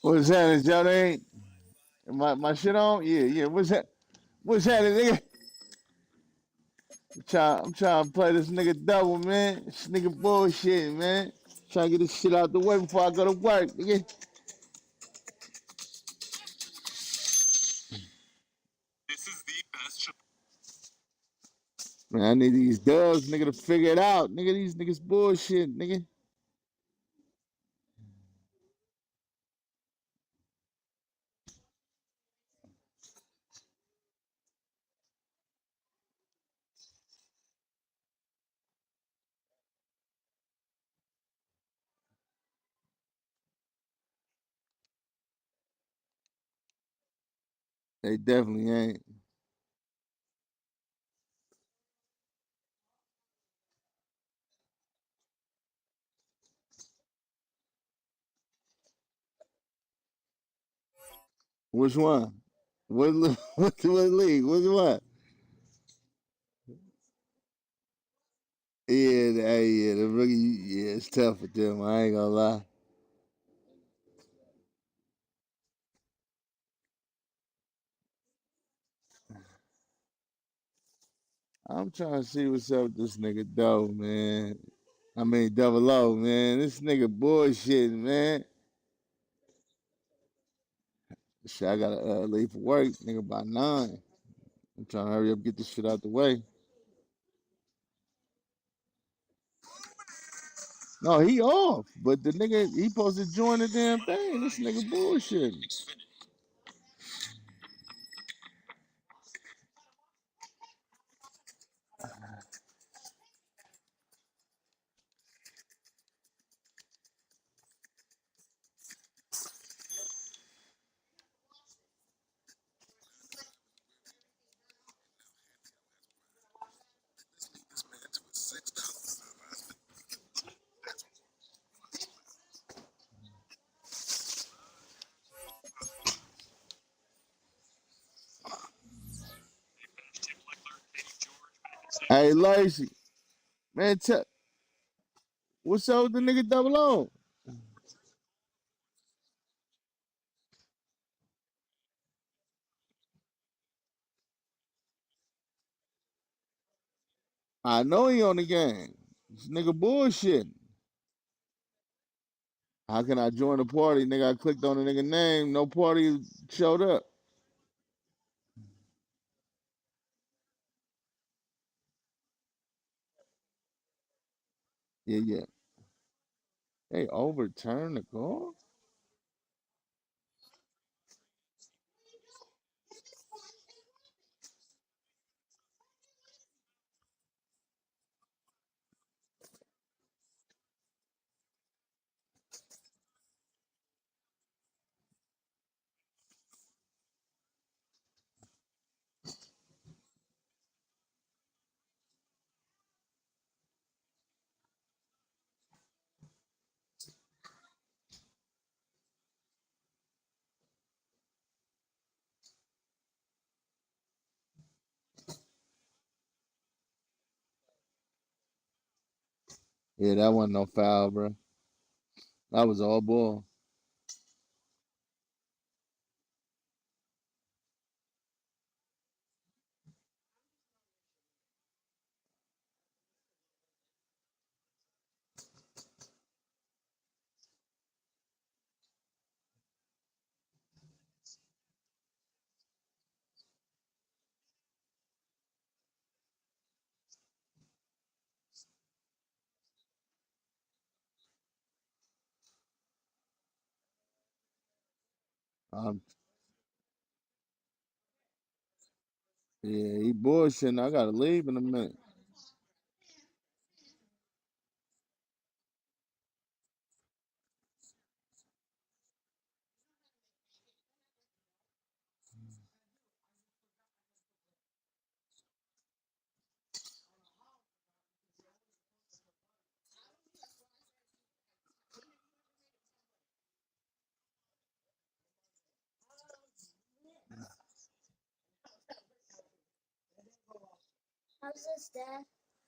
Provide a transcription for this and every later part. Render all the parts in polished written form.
What's happening, Johnny? My shit on? Yeah, yeah. What's that? What's happening, nigga? I'm trying to play this nigga double, man. This nigga bullshit, man. Trying to get this shit out the way before I go to work, nigga. Man, I need these dubs, nigga, to figure it out. Nigga, these niggas bullshit, nigga. They definitely ain't. Which one? What league? Which one? Yeah, the rookie, yeah, it's tough with them. I ain't gonna lie. I'm trying to see what's up with this nigga Doe, man. I mean, Double O, man. This nigga bullshitting, man. Shit, I gotta leave for work, nigga, by 9. I'm trying to hurry up, get this shit out the way. No, he off, but the nigga, he supposed to join the damn thing. This nigga bullshitting. Hey, Lacey, man, what's up with the nigga Double O? I know he on the game. This nigga bullshitting. How can I join the party? Nigga, I clicked on the nigga name. No party showed up. Yeah, yeah. They overturned the call? Yeah, that wasn't no foul, bro. That was all ball. Um, yeah, he bullshitting. I gotta leave in a minute.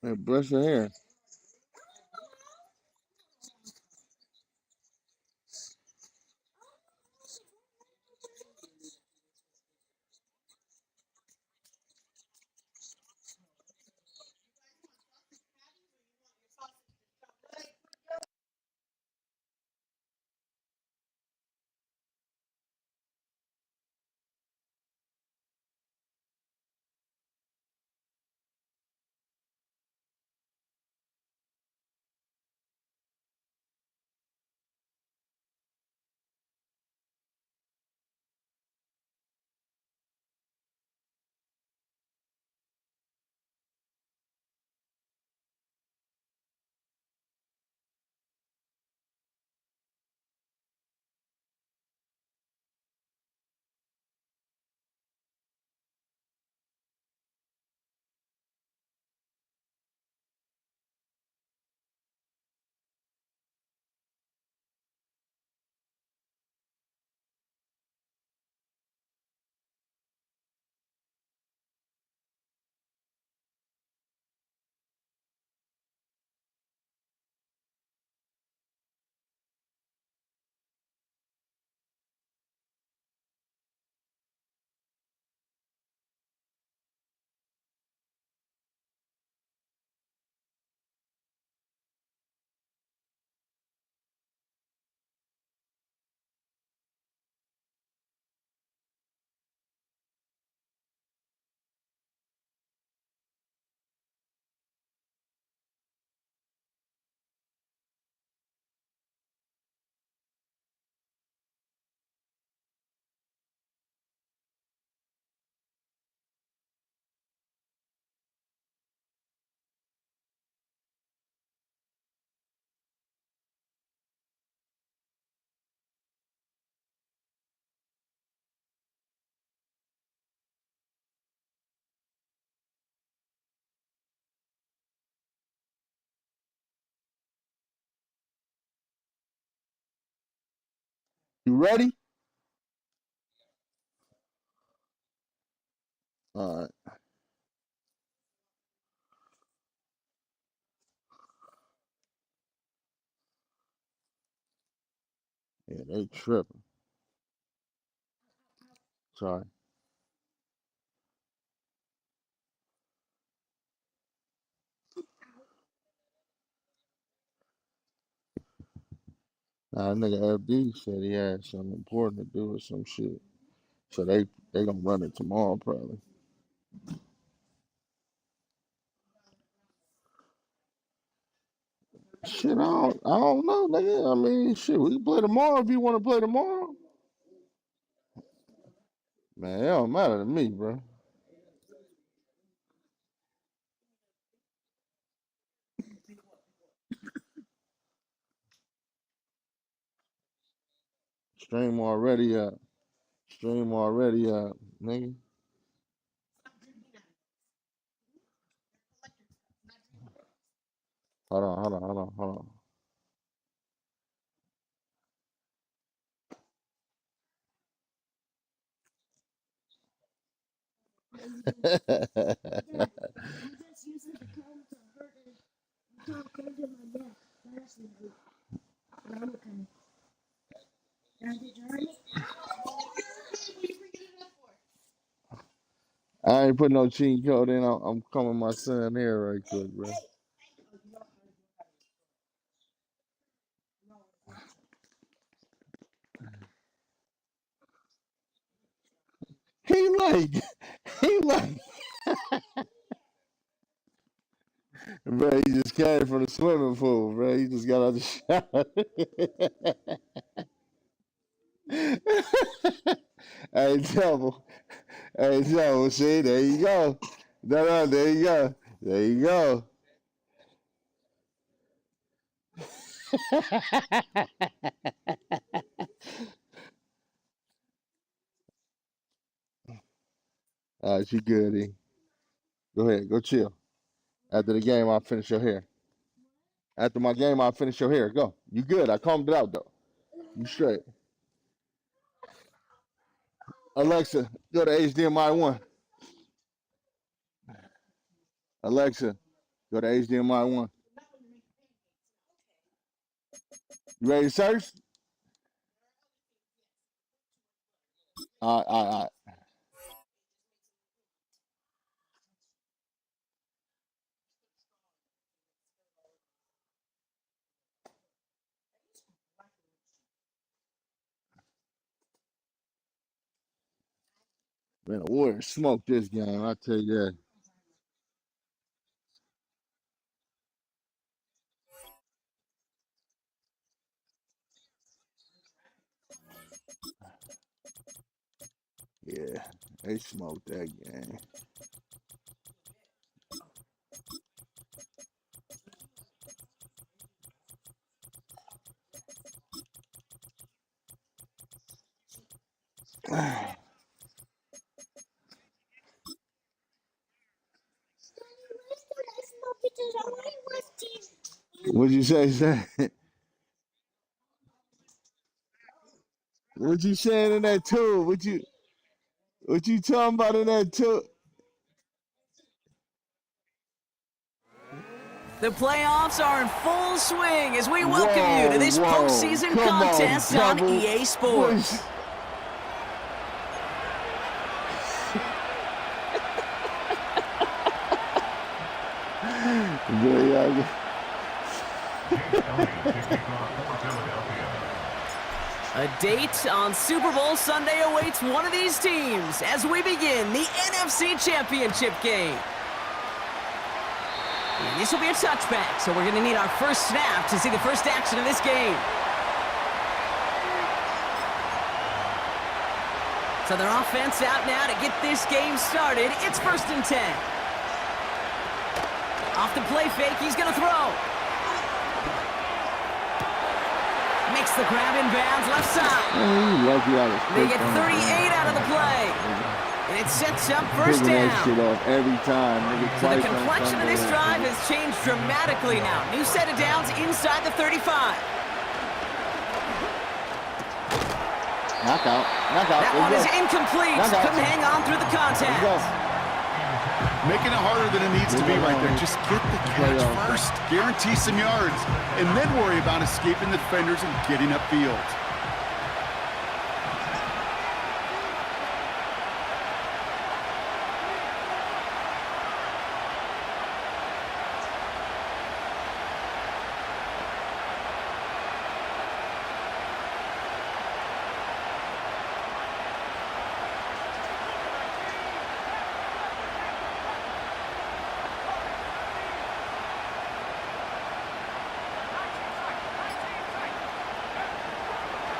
Hey, brush your hair. You ready? All right. Yeah, they tripping. Sorry. Nah, that nigga FD said he had something important to do or some shit. So they gonna run it tomorrow probably. Shit, I don't know, nigga. I mean, shit, we can play tomorrow if you want to play tomorrow. Man, it don't matter to me, bro. Stream already up. Stream already up, nigga. Hold on. I ain't putting no cheat code in. I'm coming my son here right quick, bro. He like, he like, bro. He just came from the swimming pool, bro. He just got out the shower. Hey, double. Hey, double. See, there you go. No, there you go. There you go. All right, you good, E. Go ahead, go chill. After the game, I'll finish your hair. After my game, I'll finish your hair. Go. You good. I combed it out, though. You straight. Alexa, go to HDMI 1. Alexa, go to HDMI 1. You ready to search? All right. Man, the Warriors smoked this game. I tell you that. Yeah, they smoked that game. What'd you say, son? What you saying in that tube? What you talking about in that tube? The playoffs are in full swing as we welcome you to this postseason contest on EA Sports. A date on Super Bowl Sunday awaits one of these teams as we begin the NFC Championship game. And this will be a touchback, so we're going to need our first snap to see the first action of this game. So their offense out now to get this game started. It's 1st and 10. Off the play fake, he's going to throw. Makes the grab in bounds, left side. They get 38 out of the play. And it sets up first down. Shit off every time. So the complexion of this drive has changed dramatically now. New set of downs inside the 35. Knockout. Knockout. That one is incomplete. Couldn't hang on through the contact. Making it harder than it needs to be right there. Just get the catch first. Guarantee some yards. And then worry about escaping the defenders and getting upfield.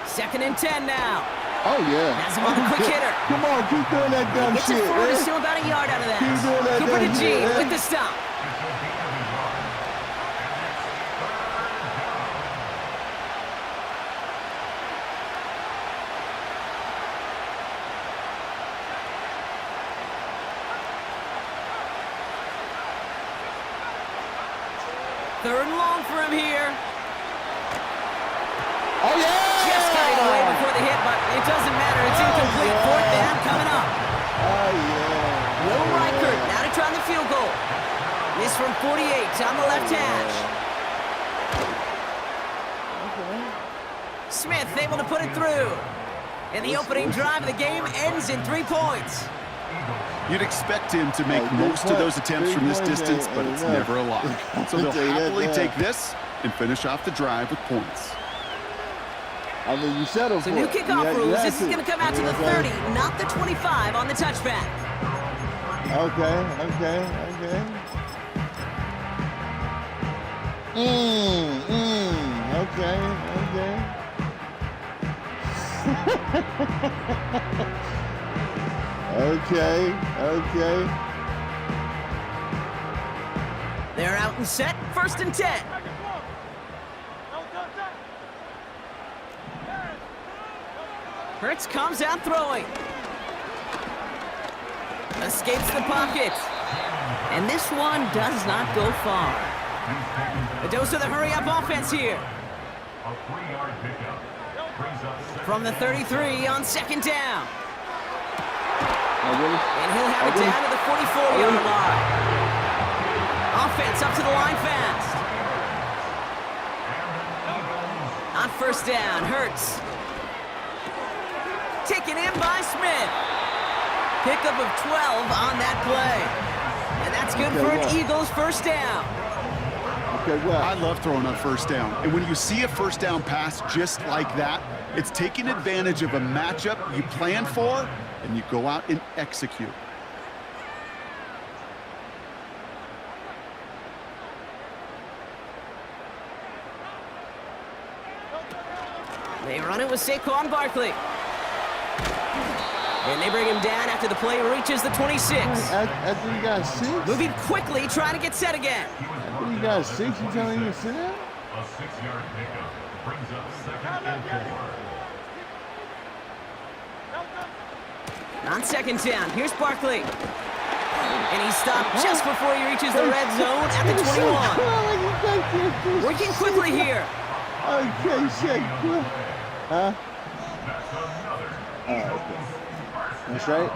Second and 10 now. Oh, yeah. Has him on the quick hitter. Come on, keep doing that dumb Gets shit. it forward, still about a yard out of that. Keep doing that Cooper to dumb G shit, with the stop. Third and long for him here. Oh, yeah! Just carried away before the hit, but it doesn't matter. It's incomplete. Yeah. Fourth down coming up. Oh, yeah. Will Reichert now to try the field goal. This from 48 on the left hash. Okay. Smith able to put it through. And the opening drive of the game ends in 3 points. You'd expect him to make most of those attempts from this distance, but it's never a lot. So they'll happily take this and finish off the drive with points. I mean, you settled for So new kickoff rules. This is going to come out to the 30, not the 25 on the touchback. Okay. Okay. They're out and set. First and 10. Hurts comes out throwing. Escapes the pocket. And this one does not go far. A dose of the hurry-up offense here. From the 33 on second down. And he'll have it down to the 44-yard line. Offense up to the line fast. On first down, Hurts. Taken in by Smith. Pickup of 12 on that play. And that's good for an Eagles first down. I love throwing on first down. And when you see a first down pass just like that, it's taking advantage of a matchup you plan for, and you go out and execute. They run it with Saquon Barkley. And they bring him down after the play reaches the 26. After you got 6? Moving quickly, trying to get set again. After you got 6, you telling him to sit down? A 6-yard pickup brings up second and 4. On second down, here's Barkley. And he stopped just before he reaches the red zone at the 21. Working quickly here. Okay, shake. Huh? Okay. That's right.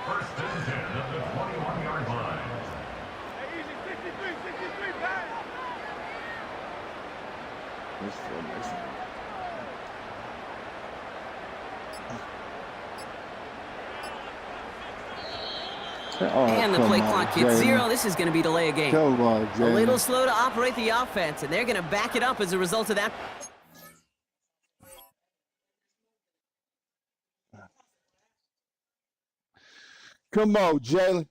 First and 10 at the 21-yard line. That's formation. And the play clock hits 0. This is going to be delay a game. Come on, A little slow to operate the offense, and they're going to back it up as a result of that. Come on, Jalen.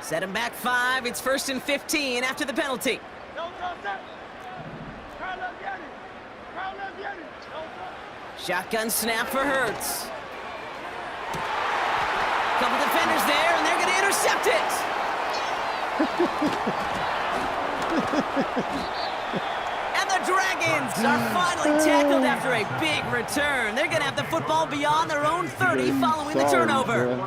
Set him back 5. It's first and 15 after the penalty. Shotgun snap for Hurts. Couple defenders there, and they're going to intercept it. And the Dragons are finally tackled after a big return. They're going to have the football beyond their own 30 following the turnover.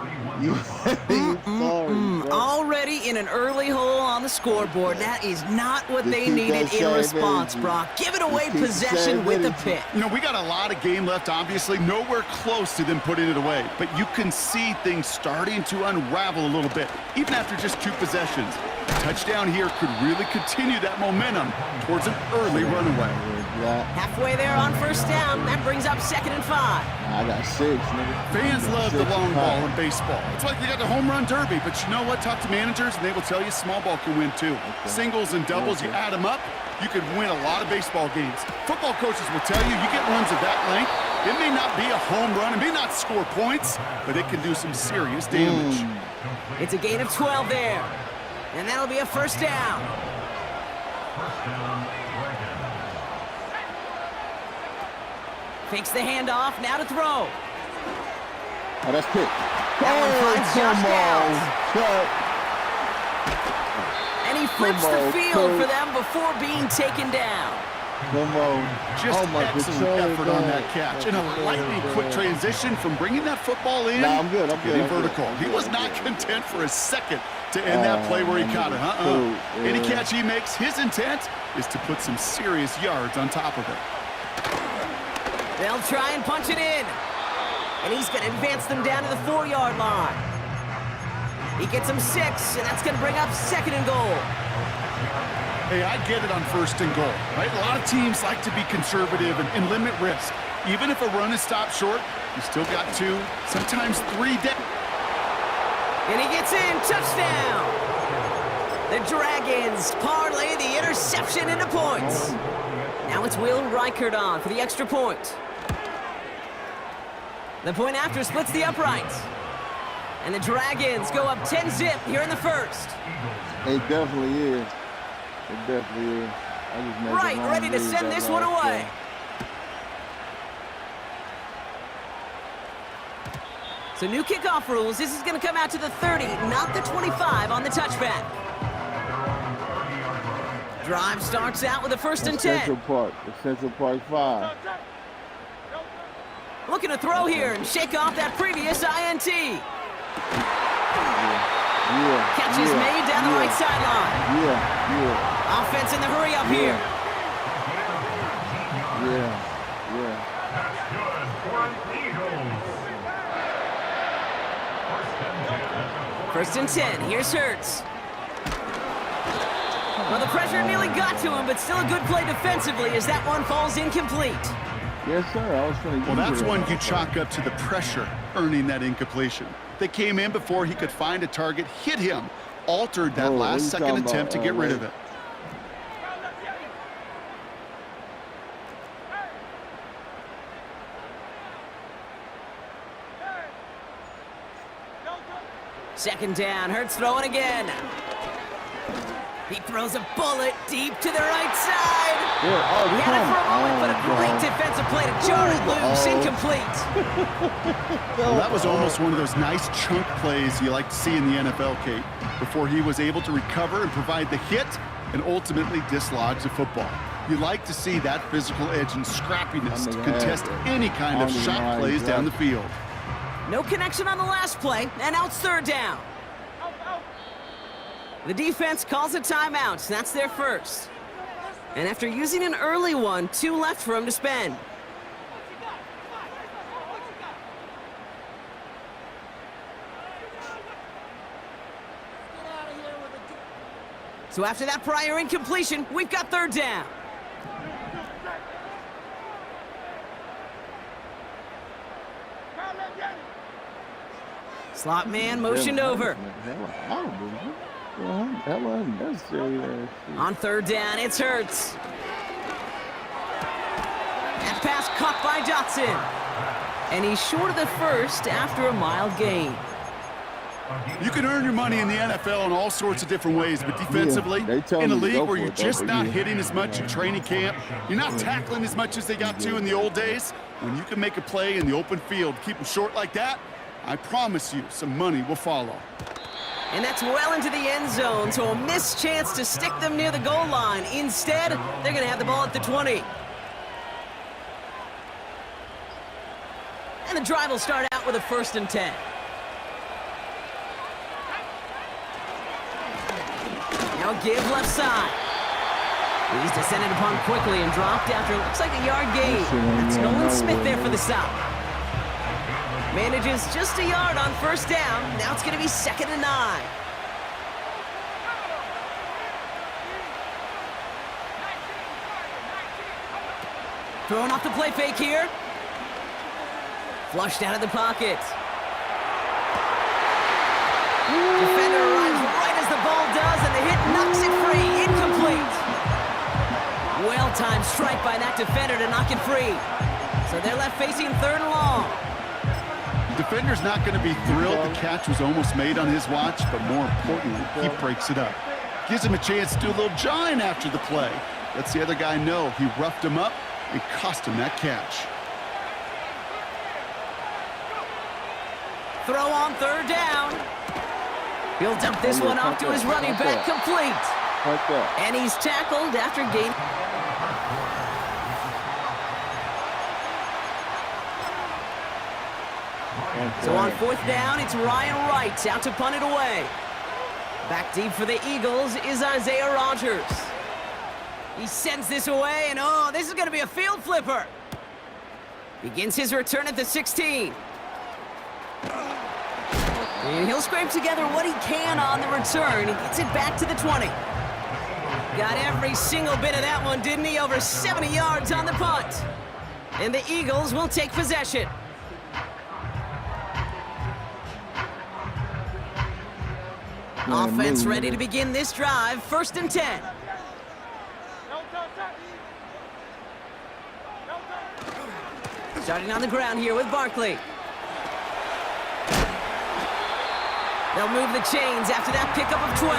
Already in an early hole on the scoreboard. That is not what they needed in response, Brock. Giving away possession with a pick. You know, we got a lot of game left, obviously. Nowhere close to them putting it away. But you can see things starting to unravel a little bit, even after just 2 possessions. A touchdown here could really continue that momentum towards an early runaway. Halfway there on first down. That brings up 2nd and 5. I got 6, nigga. Fans love the long ball in baseball. It's like you got the home run derby, but you know what? Talk to managers, and they will tell you small ball can win too. Singles and doubles, you add them up, you could win a lot of baseball games. Football coaches will tell you, you get runs of that length, it may not be a home run, it may not score points, but it can do some serious damage. It's a gain of 12 there, and that'll be a first down. Fakes the handoff, now to throw. Oh, that's pick. That one finds Josh Downs. And he flips the field for them before being taken down. Come on. Just excellent effort on that catch. And a lightning quick transition from bringing that football in I'm good. getting vertical. He was not content for a second to end that play where he caught it. Any catch he makes, his intent is to put some serious yards on top of it. They'll try and punch it in. And he's going to advance them down to the 4-yard line. He gets them 6, and that's going to bring up 2nd and goal. Hey, I get it on 1st and goal, right? A lot of teams like to be conservative and limit risk. Even if a run is stopped short, you still got 2, sometimes 3 down. And he gets in, touchdown. The Dragons parlay the interception into points. Now it's Will Reichert on for the extra point. The point after splits the uprights. And the Dragons go up 10-zip here in the first. It definitely is. It definitely is. Right, ready to send this one away. So new kickoff rules. This is going to come out to the 30, not the 25 on the touchback. Drive starts out with a 1st and 10. Central Park 5. Looking to throw here and shake off that previous INT. Catch is made down the right sideline. Offense in the hurry up here. First and 10. Here's Hurts. Well, the pressure nearly got to him, but still a good play defensively as that one falls incomplete. Yes, sir. Well, that's one you chalk up to the pressure earning that incompletion. They came in before he could find a target, hit him, altered that last second attempt to get rid of it. Second down, Hurts throwing again. He throws a bullet deep to the right side. He had it for a moment, but a great defensive play to jar it loose, incomplete. Well, that was almost one of those nice chunk plays you like to see in the NFL, Kate, before he was able to recover and provide the hit and ultimately dislodge the football. You like to see that physical edge and scrappiness to contest any kind of shot plays down the field. No connection on the last play, and now it's 3rd down. The defense calls a timeout. That's their first. And after using an early one, 2 left for him to spend. So after that prior incompletion, we've got 3rd down. Slot man motioned over. On 3rd down, it's Hurts. That pass caught by Dotson. And he's short of the first after a mild gain. You can earn your money in the NFL in all sorts of different ways, but defensively, in a league where you're just not hitting as much in training camp, you're not tackling as much as they got to in the old days, when you can make a play in the open field, keep them short like that, I promise you some money will follow. And that's well into the end zone, so a missed chance to stick them near the goal line. Instead, they're going to have the ball at the 20. And the drive will start out with a 1st and 10. Now give left side. He's descended upon quickly and dropped after looks like a yard gain. That's Nolan Smith there for the stop. Manages just a yard on 1st down. Now it's going to be 2nd and 9. Throwing off the play fake here. Flushed out of the pocket. Defender arrives right as the ball does, and the hit knocks it free. Incomplete. Well-timed strike by that defender to knock it free. So they're left facing 3rd and long. The defender's not going to be thrilled the catch was almost made on his watch, but more importantly, he breaks it up. Gives him a chance to do a little jawing after the play. Lets the other guy know he roughed him up and cost him that catch. Throw on 3rd down. He'll dump this one off to his running back, complete. And he's tackled after gaining. So on 4th down, it's Ryan Wright out to punt it away. Back deep for the Eagles is Isaiah Rodgers. He sends this away, and oh, this is going to be a field flipper. Begins his return at the 16. And he'll scrape together what he can on the return. He gets it back to the 20. Got every single bit of that one, didn't he? Over 70 yards on the punt. And the Eagles will take possession. Offense ready to begin this drive. 1st and 10. Starting on the ground here with Barkley. They'll move the chains after that pickup of 12.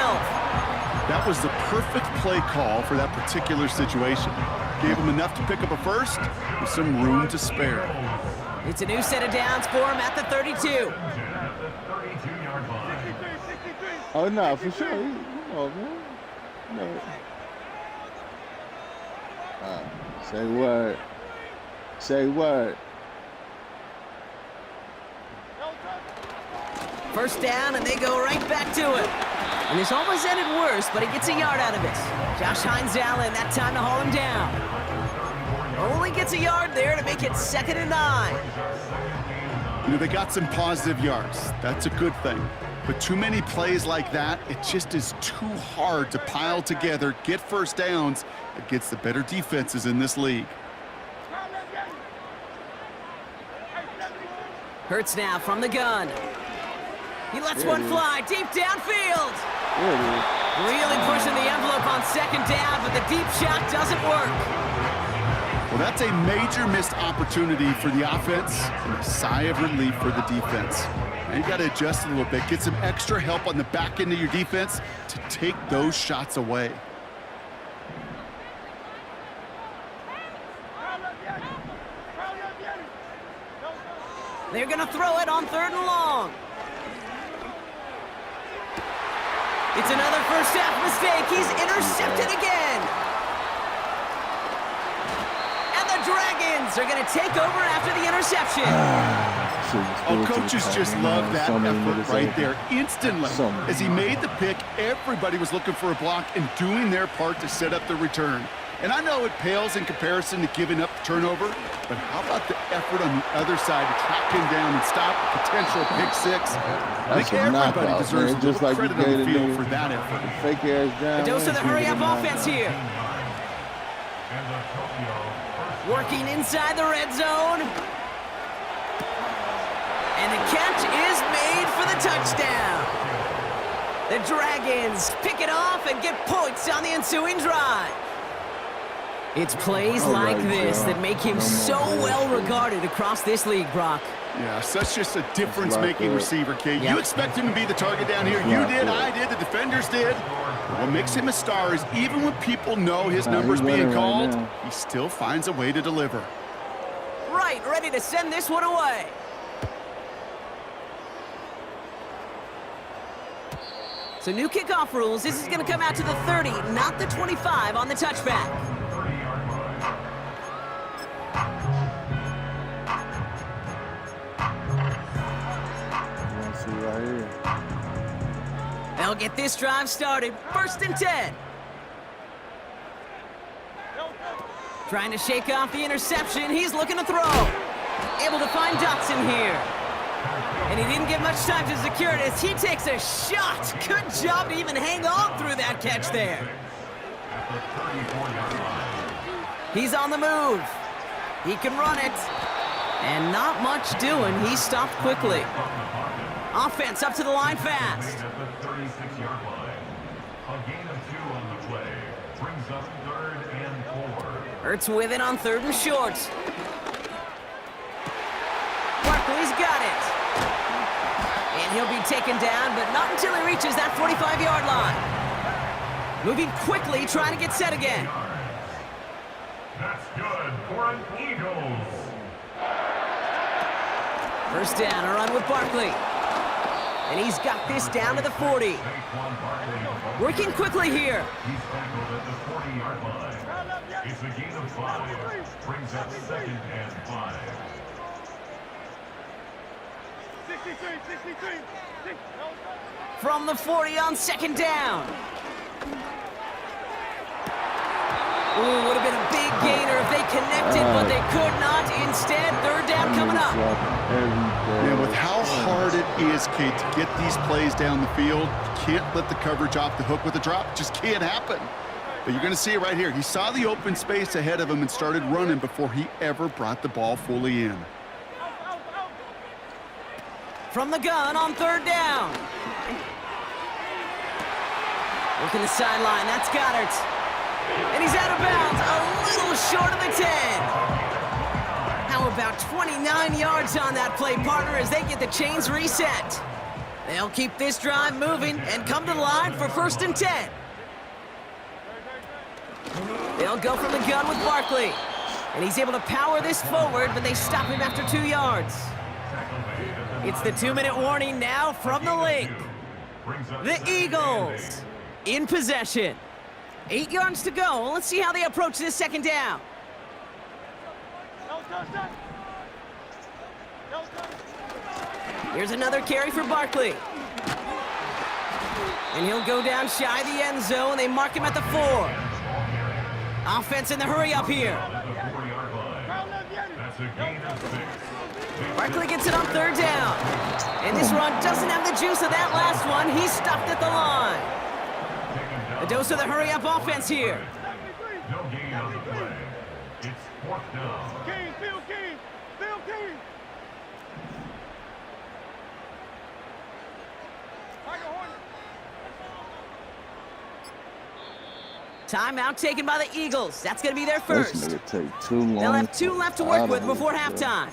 That was the perfect play call for that particular situation. Gave him enough to pick up a 1st with some room to spare. It's a new set of downs for him at the 32. Oh, no, for sure. Come on, man. No. Say what? Say what? 1st down, and they go right back to it. And this almost ended worse, but he gets a yard out of it. Josh Hines-Allen, that time to haul him down. Only gets a yard there to make it 2nd and 9. You know, they got some positive yards. That's a good thing. But too many plays like that, it just is too hard to pile together, get 1st downs against the better defenses in this league. Hurts now from the gun. He lets one fly deep downfield. Really pushing the envelope on 2nd down, but the deep shot doesn't work. Well, that's a major missed opportunity for the offense and a sigh of relief for the defense. Now you got to adjust a little bit, get some extra help on the back end of your defense to take those shots away. They're going to throw it on 3rd and long. It's another 1st half mistake. He's intercepted again. And the Dragons are going to take over after the interception. Oh, coaches just love that effort right there. Instantly, as he made the pick, everybody was looking for a block and doing their part to set up the return. And I know it pales in comparison to giving up the turnover, but how about the effort on the other side to track him down and stop a potential pick 6? I think everybody deserves a little credit on the field for that effort. A dose of the hurry-up offense here. Working inside the red zone. And the catch is made for the touchdown. The Dragons pick it off and get points on the ensuing drive. It's plays like this that make him so well regarded across this league, Brock. Yeah, such just a difference-making receiver, Kate. Yep. You expect him to be the target down here. You did, I did, the defenders did. What makes him a star is even when people know his number's being called, he still finds a way to deliver. Right, ready to send this one away. So new kickoff rules. This is going to come out to the 30, not the 25 on the touchback. They'll get this drive started. 1st and 10. Trying to shake off the interception. He's looking to throw. Able to find Dotson here. And he didn't get much time to secure it as he takes a shot. Good job to even hang on through that catch there. He's on the move. He can run it. And not much doing. He stopped quickly. Offense up to the line fast. Hurts with it on 3rd and short. Barkley's got it. And he'll be taken down, but not until he reaches that 45-yard line. Moving quickly, trying to get set again. That's good for an Eagles. 1st down, a run with Barkley. And he's got this down to the 40. Working quickly here. He's tackled at the 40-yard line. It's a gain of 5. Brings up 2nd and 5. 63. From the 40 on 2nd down. Ooh, would have been a big gainer if they connected, but they could not. Instead, 3rd down coming up. Man, with how hard it is, Kate, to get these plays down the field, you can't let the coverage off the hook with a drop. It just can't happen. But you're going to see it right here. He saw the open space ahead of him and started running before he ever brought the ball fully in. From the gun on 3rd down. Working the sideline, that's Goddard. And he's out of bounds, a little short of the 10. How about 29 yards on that play, partner, as they get the chains reset. They'll keep this drive moving and come to the line for 1st and 10. They'll go from the gun with Barkley. And he's able to power this forward, but they stop him after 2 yards. It's the 2-minute warning now from the link. The Eagles in possession. 8 yards to go. Let's see how they approach this 2nd down. Here's another carry for Barkley. And he'll go down shy of the end zone. They mark him at the 4. Offense in the hurry up here. Barkley gets it on 3rd down. And this run doesn't have the juice of that last one. He's stopped at the line. A dose of the hurry-up offense here. No gain on the play. It's 4th down. Field King. Timeout taken by the Eagles. That's going to be their first. This nigga take too long. They'll have 2 left to work with before halftime.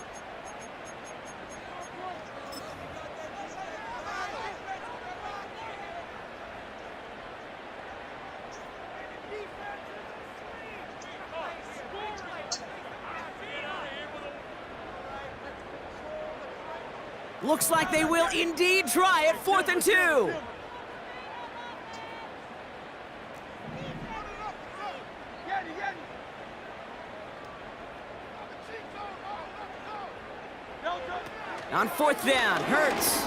Looks like they will indeed try it. 4th and 2. On 4th down, Hurts.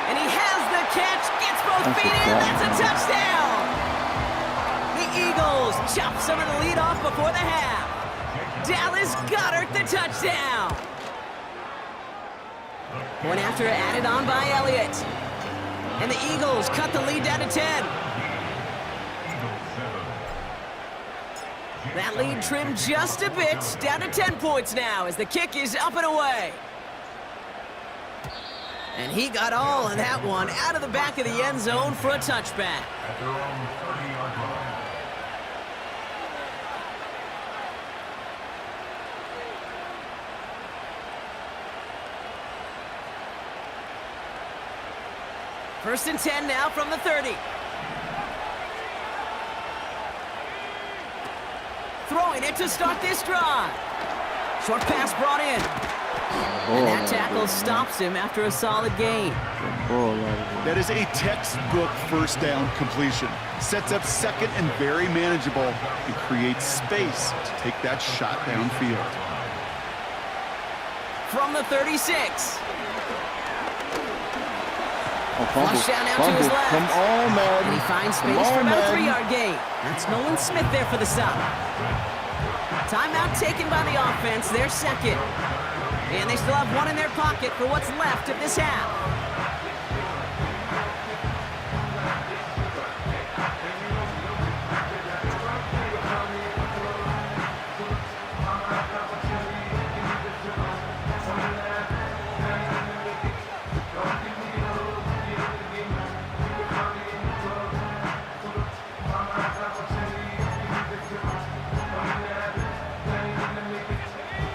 And he has the catch, gets both feet in, that's a touchdown! The Eagles chop some of the lead off before the half. Dallas Goedert the touchdown! Point after added on by Elliott. And the Eagles cut the lead down to 10. That lead trimmed just a bit, down to 10 points now as the kick is up and away. And he got all of that one out of the back of the end zone for a touchback. First and 10 now from the 30. Throwing it to start this drive. Short pass brought in. And that tackle stops him after a solid gain. That is a textbook first down completion. Sets up second and very manageable and creates space to take that shot downfield. From the 36. Flush down now to his left. Come on, man. And he finds space for about a 3-yard gain. That's Nolan Smith there for the stop. Timeout taken by the offense, their second. And they still have one in their pocket for what's left of this half.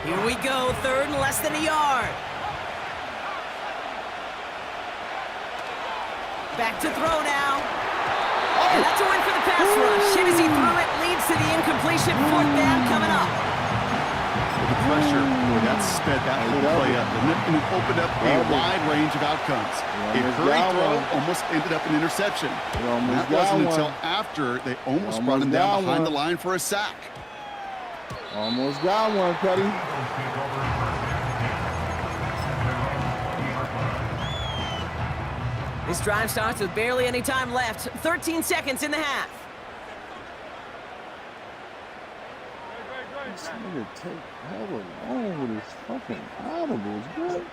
Here we go, third and less than a yard. Back to throw now. And that's a win for the pass rush. And as he threw it, leads to the incompletion. Fourth down coming up. The pressure, that sped that whole play up, and it opened up a wide range of outcomes. A hurry throw almost ended up an interception. That wasn't until after they almost brought him down behind the line for a sack. Almost got one, Cuddy. This drive starts with barely any time left. 13 seconds in the half. This nigga take hella long with his fucking audibles, bro.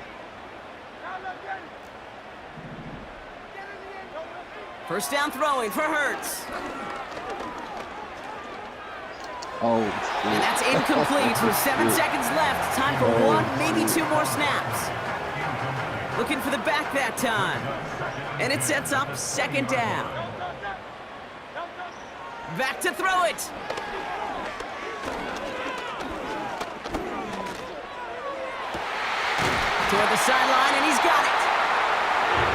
First down throwing for Hurts. Oh, shit. And that's incomplete with 7 seconds left. Time for one, maybe two more snaps. Looking for the back that time. And it sets up second down. Back to throw it. Toward the sideline, and he's got it.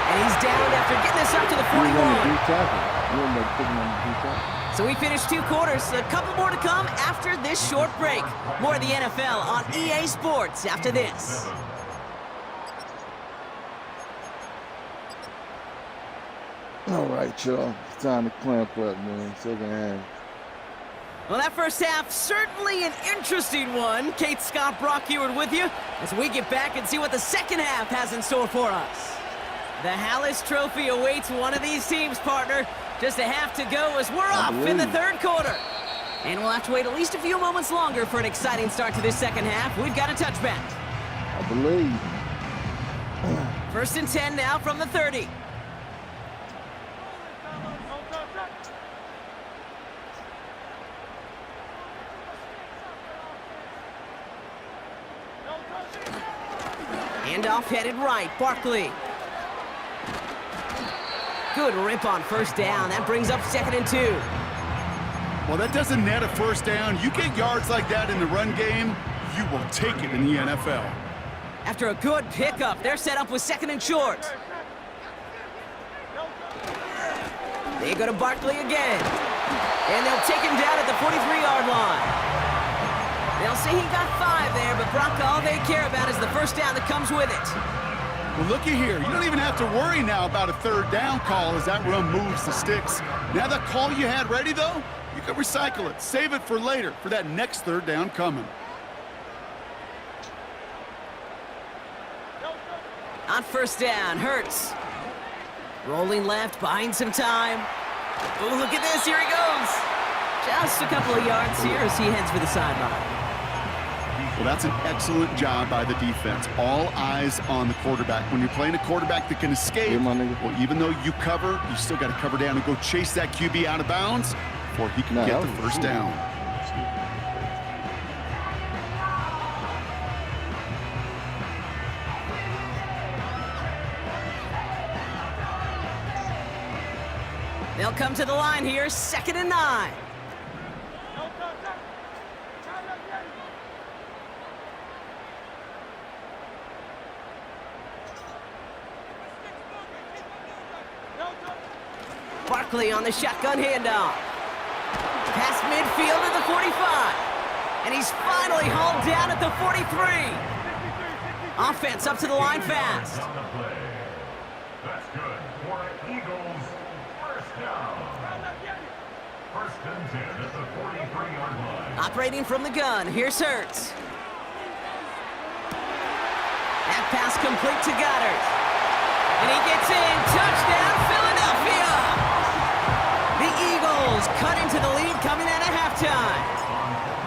And he's down after getting this up to the 41. So we finished 2 quarters. A couple more to come after this short break. More of the NFL on EA Sports after this. All right, y'all. It's time to clamp up, man. Second half. Well, that first half, certainly an interesting one. Kate Scott, Brock Heward with you as we get back and see what the second half has in store for us. The Hallis Trophy awaits one of these teams, partner. Just a half to go as we're off in the third quarter. And we'll have to wait at least a few moments longer for an exciting start to this second half. We've got a touchback. I believe. First and 10 now from the 30. Handoff headed right, Barkley. Good rip on first down. That brings up second and 2. Well, that doesn't net a first down. You get yards like that in the run game, you will take it in the NFL. After a good pickup, they're set up with second and short. They go to Barkley again. And they'll take him down at the 43-yard line. They'll say he got 5 there, but Brock, all they care about is the first down that comes with it. Well, looky here. You don't even have to worry now about a third down call as that run moves the sticks. Now that call you had ready, though, you can recycle it. Save it for later, for that next third down coming. On first down, Hurts. Rolling left, buying some time. Oh, look at this. Here he goes. Just a couple of yards here as he heads for the sideline. Well, that's an excellent job by the defense. All eyes on the quarterback. When you're playing a quarterback that can escape, well, even though you cover, you still got to cover down and go chase that QB out of bounds before he can get the first down. They'll come to the line here, second and 9. quickly on the shotgun handoff. Past midfield to the 45. And he's finally hauled down at the 43. Offense up to the line fast. That's good for Eagles. First down. First and 10 at the 43-yard line. Operating from the gun, here's Hurts. That pass complete to Goddard. And he gets in. Touchdown, Philadelphia! The Eagles cut into the lead coming out of halftime.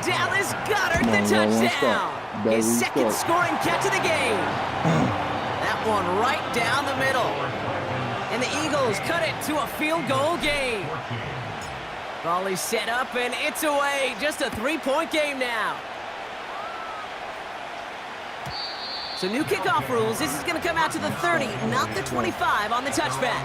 Dallas Goddard, the touchdown. His second scoring catch of the game. That one right down the middle. And the Eagles cut it to a field goal game. Ball is set up and it's away. Just a 3-point game now. So new kickoff rules. This is going to come out to the 30, not the 25 on the touchback.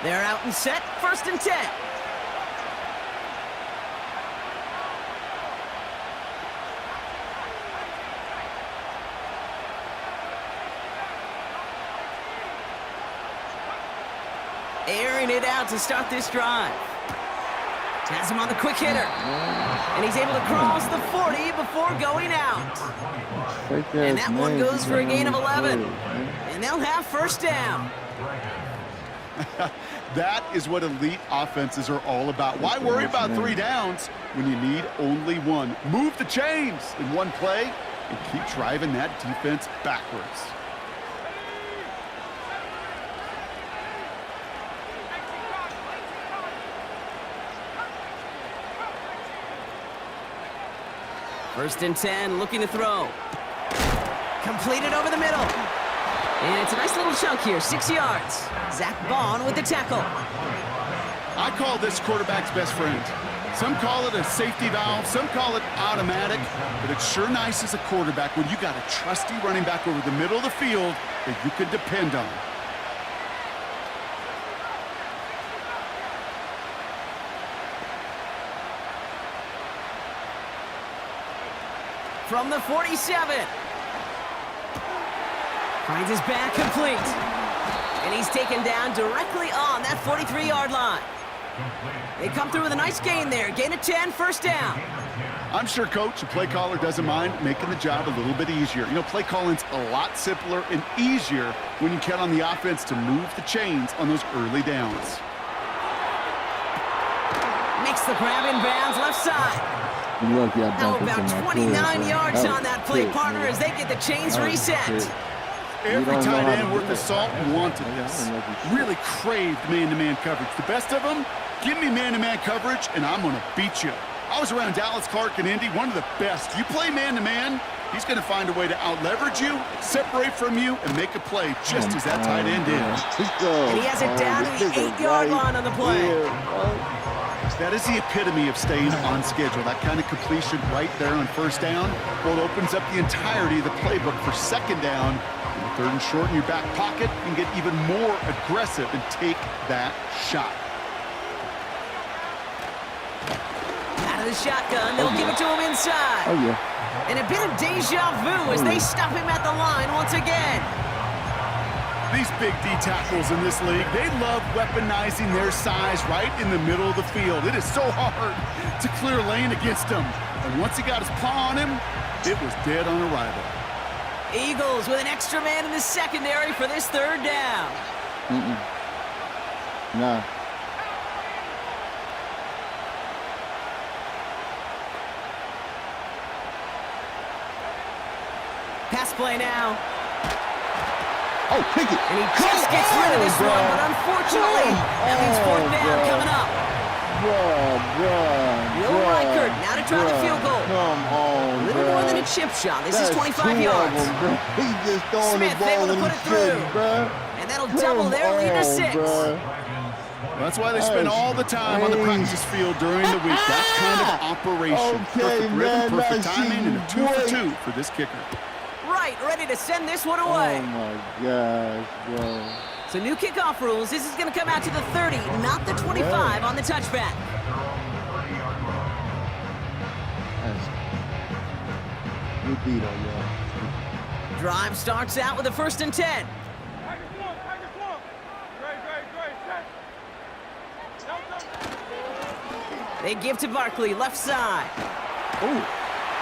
They're out and set, first and 10. Airing it out to start this drive. Has him on the quick hitter. And he's able to cross the 40 before going out. And that one goes for a gain of 11. And they'll have first down. That is what elite offenses are all about. Why worry about 3 downs when you need only 1? Move the chains in one play and keep driving that defense backwards. First and 10, looking to throw. Completed over the middle. And it's a nice little chunk here, 6 yards. Zach Bond with the tackle. I call this quarterback's best friend. Some call it a safety valve, some call it automatic, but it's sure nice as a quarterback when you got a trusty running back over the middle of the field that you can depend on. From the 47. Finds his back complete. And he's taken down directly on that 43-yard line. They come through with a nice gain there. Gain of 10, first down. I'm sure coach, the play caller, doesn't mind making the job a little bit easier. You know, play calling's a lot simpler and easier when you count on the offense to move the chains on those early downs. Makes the grab in bounds left side. How about 29 yards on that play, partner, as they get the chains reset. Every tight end worth of salt wanted this. Really craved man-to-man coverage. The best of them, give me man-to-man coverage, and I'm going to beat you. I was around Dallas Clark and Indy, one of the best. You play man-to-man, he's going to find a way to out-leverage you, separate from you, and make a play just as that tight end is. And he has it down to the 8-yard line on the play. That is the epitome of staying on schedule. That kind of completion right there on first down. Well, it opens up the entirety of the playbook for second down. And third and short in your back pocket, you can get even more aggressive and take that shot. Out of the shotgun, they'll give it to him inside. Oh, yeah. And a bit of deja vu as they stop him at the line once again. These big D tackles in this league, they love weaponizing their size right in the middle of the field. It is so hard to clear lane against him. And once he got his paw on him, it was dead on arrival. Eagles with an extra man in the secondary for this third down. Nah. Pass play now. Oh, kick it. And he just gets rid of this one, but unfortunately, that means fourth down coming up. Will Reichert now to try the field goal. Come on, A little more than a chip shot. This is 25 yards. He's just throwing Smith the ball able to in put the it through. bro. And that'll double their lead to 6. That's why they spend all the time on the practice field during the week. That kind of operation. Okay, perfect rhythm, man, perfect I timing, see and a 2 for you. 2 for this kicker. Right, ready to send this one away. Oh, my gosh, bro. So new kickoff rules. This is going to come out to the 30, not the 25 on the touchback. Good beat on y'all. Drive starts out with a 1st and 10. Take it slow, take it slow. Great, set. They give to Barkley, left side. Oh,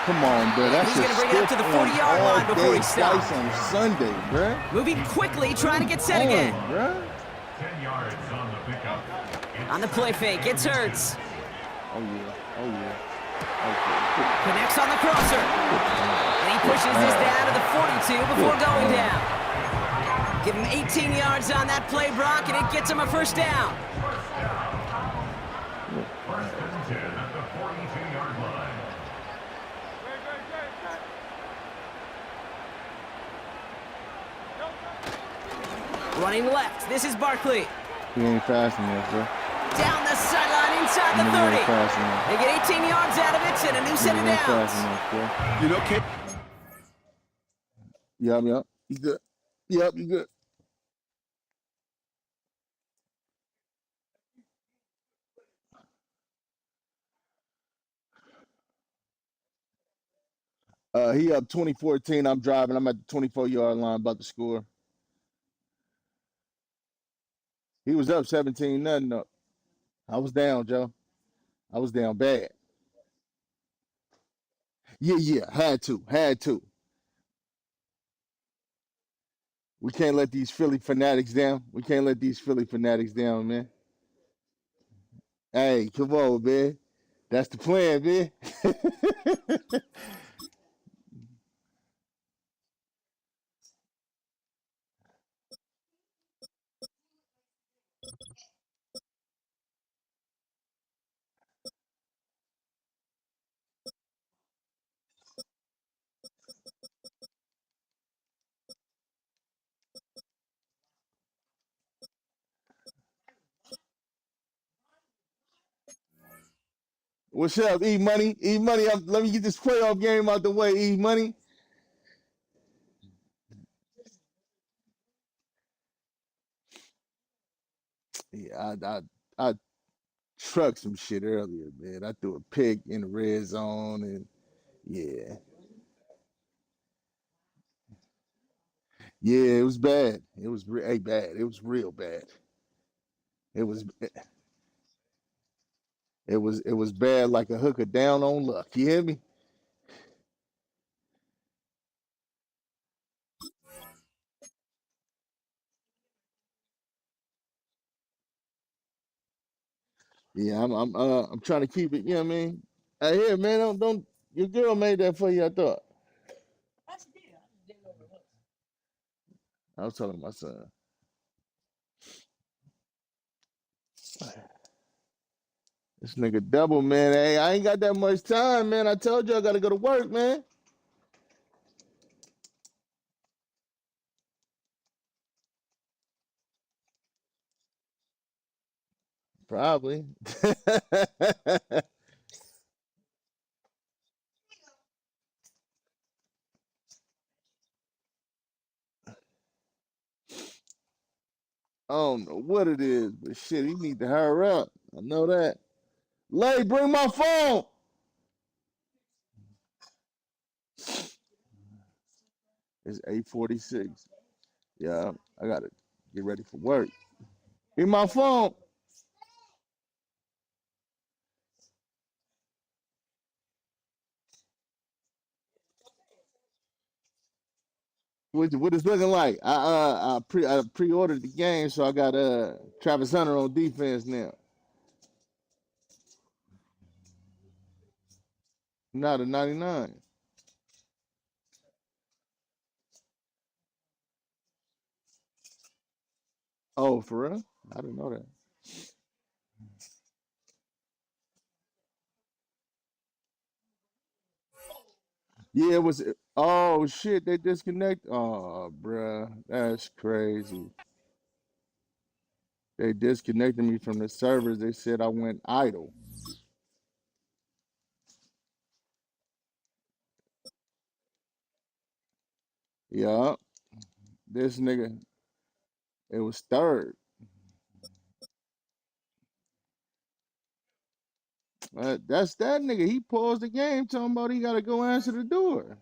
come on, bro. That's He's going to bring it up to the 40-yard line before he stops. On Sunday, bro. Moving quickly, trying to get set again. Bro. 10 yards on the pickup. On the play fake, it's Hurts. Oh, yeah. Connects on the crosser. And he pushes this down to the 42 before going down. Give him 18 yards on that play, Brock, and it gets him a 1st down. First and 10 at the 42-yard line. Running left, this is Barkley. He ain't fast enough, bro. Down the sideline inside the 30. They get 18 yards out of it and a new set of downs. You know, Kate. Yep. You good. Yep, you good. He up 2014. I'm driving. I'm at the 24-yard line about to score. He was up 17-0 up. I was down, Joe. I was down bad. Yeah. Had to. We can't let these Philly fanatics down. Man. Hey, come on, man. That's the plan, man. What's up, E-Money? E-Money, let me get this playoff game out the way, E-Money. Yeah, I trucked some shit earlier, man. I threw a pick in the red zone, and yeah, it was bad. It was bad. It was real bad. It was bad like a hooker down on luck. You hear me? Yeah, I'm trying to keep it. You know what I mean? Hey, here, man, don't. Your girl made that for you. I thought. I was telling my son. This nigga double, man. Hey, I ain't got that much time, man. I told you I gotta go to work, man. Probably. I don't know what it is, but shit, he need to hurry up. I know that. Lay, bring my phone. It's 8:46. Yeah, I gotta get ready for work. Bring my phone. What it's looking like? I pre-ordered the game, so I got Travis Hunter on defense now. Not a 99. Oh, for real? I didn't know that. Yeah, it was. Oh shit, they disconnect. Oh, bruh, that's crazy. They disconnected me from the servers. They said I went idle. Yeah, this nigga. It was third. That's that nigga. He paused the game talking about he got to go answer the door.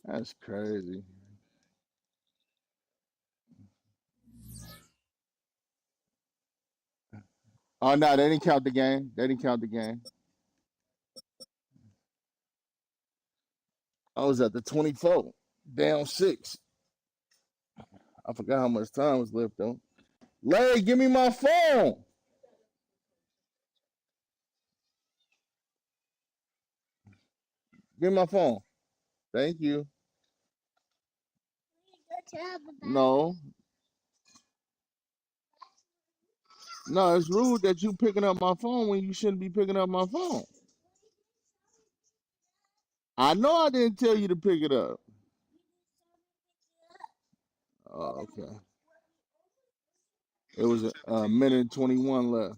That's crazy. Oh, no, they didn't count the game. They didn't count the game. I was at the 24, down 6. I forgot how much time was left, though. Larry, give me my phone. Give me my phone. Thank you. No. No, it's rude that you picking up my phone when you shouldn't be picking up my phone. I know I didn't tell you to pick it up. Oh, okay. It was a minute and 21 left.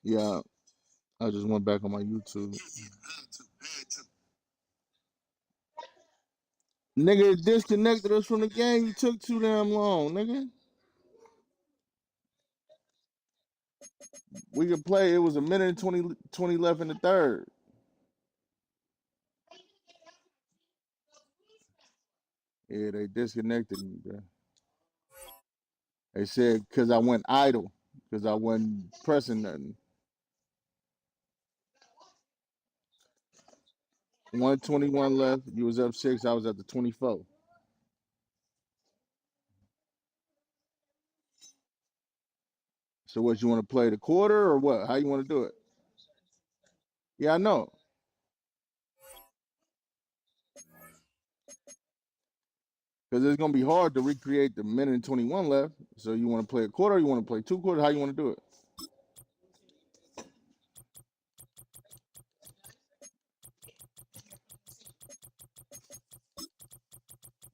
Yeah, I just went back on my YouTube. Nigga, it disconnected us from the game. You took too damn long, nigga. We could play. It was a minute and 20 left in the third. Yeah, they disconnected me, bro. They said because I went idle, because I wasn't pressing nothing. 121 left. You was up 6. I was at the 24. So what, you want to play the quarter or what? How you want to do it? Yeah, I know. Because it's going to be hard to recreate the minute and 21 left. So you want to play a quarter or you want to play 2 quarters? How you want to do it?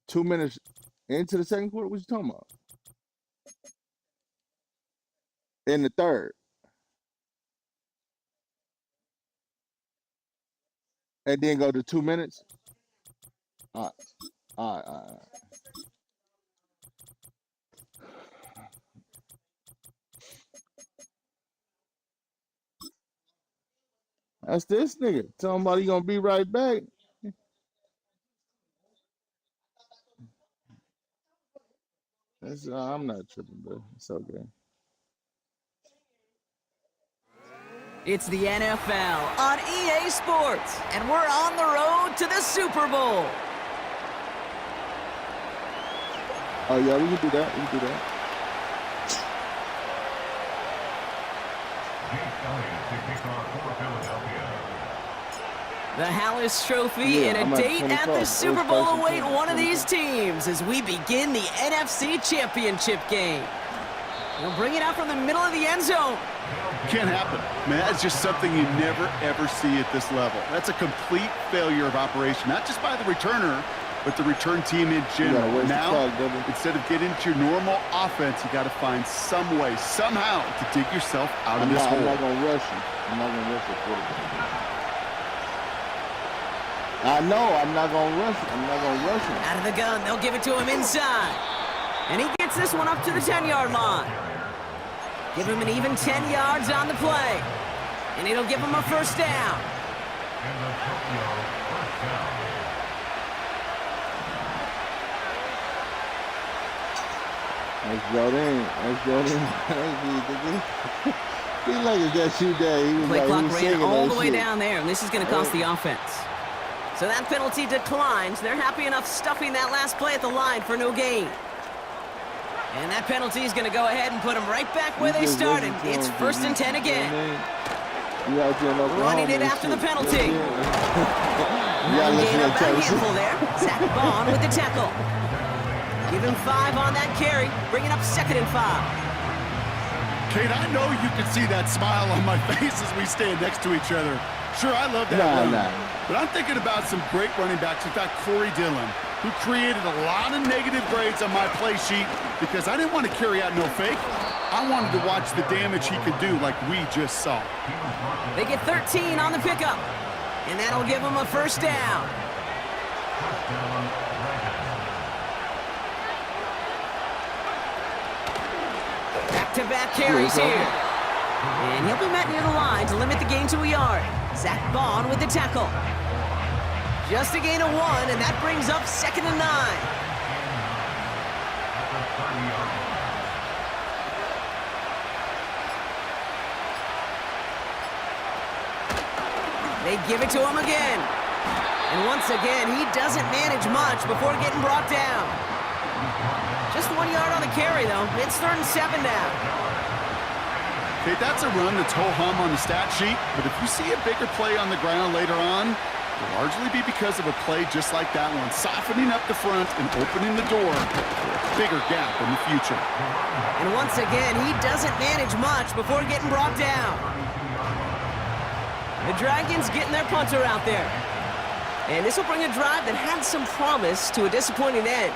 Two minutes into the second quarter? What you talking about? In the third. And then go to 2 minutes? All right. That's this nigga. Tell him about he gonna be right back. That's, I'm not tripping, bro. It's okay. It's the NFL on EA Sports, and we're on the road to the Super Bowl. Oh, yeah, we can do that. We can do that. The Hallis Trophy and a date at the Super Bowl await one of these teams as we begin the NFC Championship game. We'll bring it out from the middle of the end zone. Can't happen. Man, that's just something you never, ever see at this level. That's a complete failure of operation, not just by the returner, but the return team in general. Now, instead of getting into your normal offense, you got to find some way, somehow, to dig yourself out of this hole. I'm not going to rush you. I'm not going to rush the quarterback. I know. I'm not going to rush him. I'm not going to rush him. Out of the gun. They'll give it to him inside. And he gets this one up to the 10-yard line. Give him an even 10 yards on the play. And it'll give him a first down. That's Jordan. That's Jordan. He's like a that shoe day. He was Play like, clock he was ran all the way shit. down there, and this is going to cost the offense. So that penalty declines. They're happy enough stuffing that last play at the line for no gain. And that penalty is going to go ahead and put them right back where they started. It's 1st and 10 again. Running it after the penalty. One gain up by a handful there. Zach Bond with the tackle. Give him 5 on that carry. Bringing up 2nd and 5. Kate, I know you can see that smile on my face as we stand next to each other. Sure, I love that run. But I'm thinking about some great running backs. In fact, Corey Dillon, who created a lot of negative grades on my play sheet because I didn't want to carry out no fake. I wanted to watch the damage he could do like we just saw. They get 13 on the pickup, and that'll give them a first down. Back-to-back carries here. And he'll be met near the line to limit the gain to a yard. Zach Bond with the tackle. Just a gain of 1, and that brings up 2nd and 9. They give it to him again. And once again, he doesn't manage much before getting brought down. Just 1 yard on the carry, though. It's 3rd and 7 now. Okay, that's a run that's ho-hum on the stat sheet, but if you see a bigger play on the ground later on, it'll largely be because of a play just like that one, softening up the front and opening the door for a bigger gap in the future. And once again, he doesn't manage much before getting brought down. The Dragons getting their punter out there. And this will bring a drive that had some promise to a disappointing end.